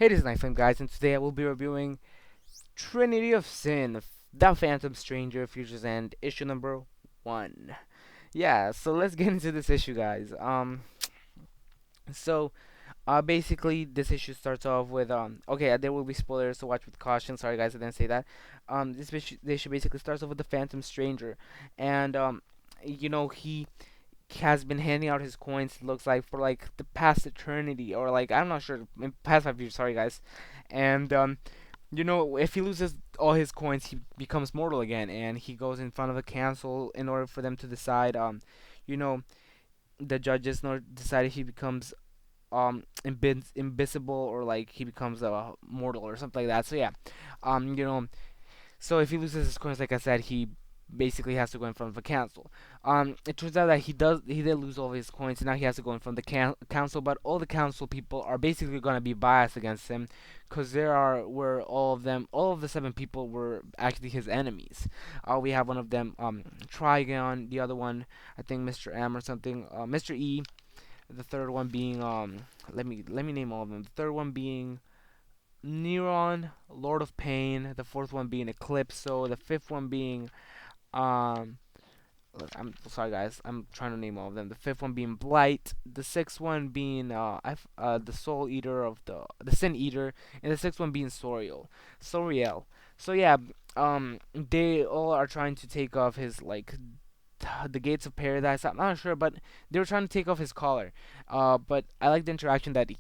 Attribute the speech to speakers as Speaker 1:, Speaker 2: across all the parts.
Speaker 1: Hey, this is Knifeflame, guys, and today I will be reviewing Trinity of Sin, The Phantom Stranger, Future's End, issue number 1. Yeah, so let's get into this issue, guys. Basically, this issue starts off with, okay, there will be spoilers, so watch with caution. Sorry, guys, I didn't say that. This issue basically starts off with The Phantom Stranger, and, he has been handing out his coins, it looks like, for, like, the past eternity, or, like, I'm not sure, past 5 years, sorry, guys. And, if he loses all his coins, he becomes mortal again, and he goes in front of the council in order for them to decide. You know, the judges decide if he becomes invisible, or like he becomes mortal or something like that. So yeah, um, you know, so if he loses his coins, like I said, he basically has to go in front of a council. It turns out that he did lose all of his coins, and now he has to go in front of the council. But all the council people are basically going to be biased against him, because were all of the 7 people were actually his enemies. We have one of them, Trigon, the other one, I think Mr. M or something, Mr. E, the third one being let me name all of them. The third one being Neuron, Lord of Pain, the fourth one being Eclipso, the fifth one being um I'm sorry, guys, I'm trying to name all of them. The fifth one being Blight, the sixth one being the Soul Eater of the Sin Eater, and the sixth one being Soriel. So yeah, they all are trying to take off his, like, the gates of paradise. I'm not sure, but they were trying to take off his collar. But I like the interaction that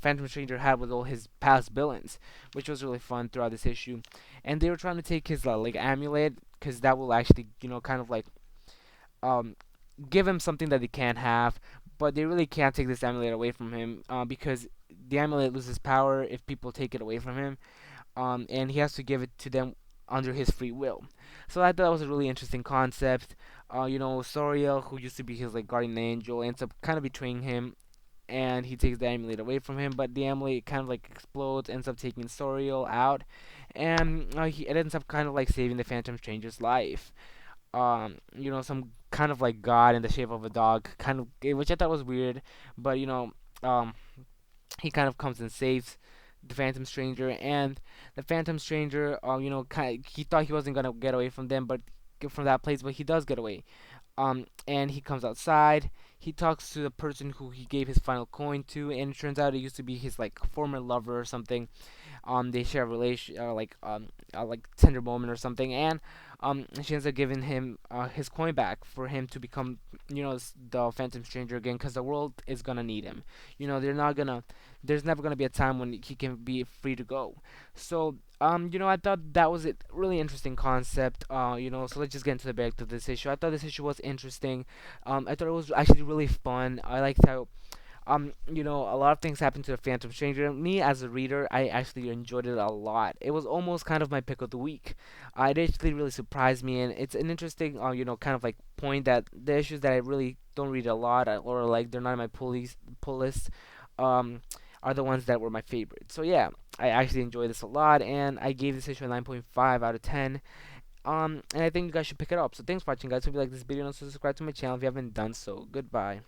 Speaker 1: Phantom Stranger had with all his past villains, which was really fun throughout this issue. And they were trying to take his like amulet, because that will actually kind of like um give him something that he can't have. But they really can't take this amulet away from him, because the amulet loses power if people take it away from him, and he has to give it to them under his free will. So I thought that was a really interesting concept. Soriel, who used to be his like guardian angel, ends up kind of betraying him, and he takes the amulet away from him. But the amulet kind of like explodes, ends up taking Soriel out, and it ends up kind of like saving the Phantom Stranger's life. Some kind of like god in the shape of a dog, kind of, which I thought was weird, but um, he kind of comes and saves the Phantom Stranger, and the Phantom Stranger, he thought he wasn't gonna get away from them, but from that place, but he does get away. And he comes outside. He talks to the person who he gave his final coin to, and it turns out it used to be his like former lover or something. They share a relation, like tender moment or something, and she ends up giving him his coin back for him to become, the Phantom Stranger again, because the world is gonna need him. They're not gonna. There's never gonna be a time when he can be free to go. So, I thought that was a really interesting concept. So let's just get into the back of this issue. I thought this issue was interesting. I thought it was actually really fun. I liked how a lot of things happened to the Phantom Stranger. Me as a reader, I actually enjoyed it a lot. It was almost kind of my pick of the week. It actually really surprised me, and it's an interesting, kind of like point that the issues that I really don't read a lot, or like they're not in my pull list, um, are the ones that were my favorite. So yeah, I actually enjoyed this a lot, and I gave this issue a 9.5 out of 10. And I think you guys should pick it up. So thanks for watching, guys. Hope you like this video, and also subscribe to my channel if you haven't done so. Goodbye.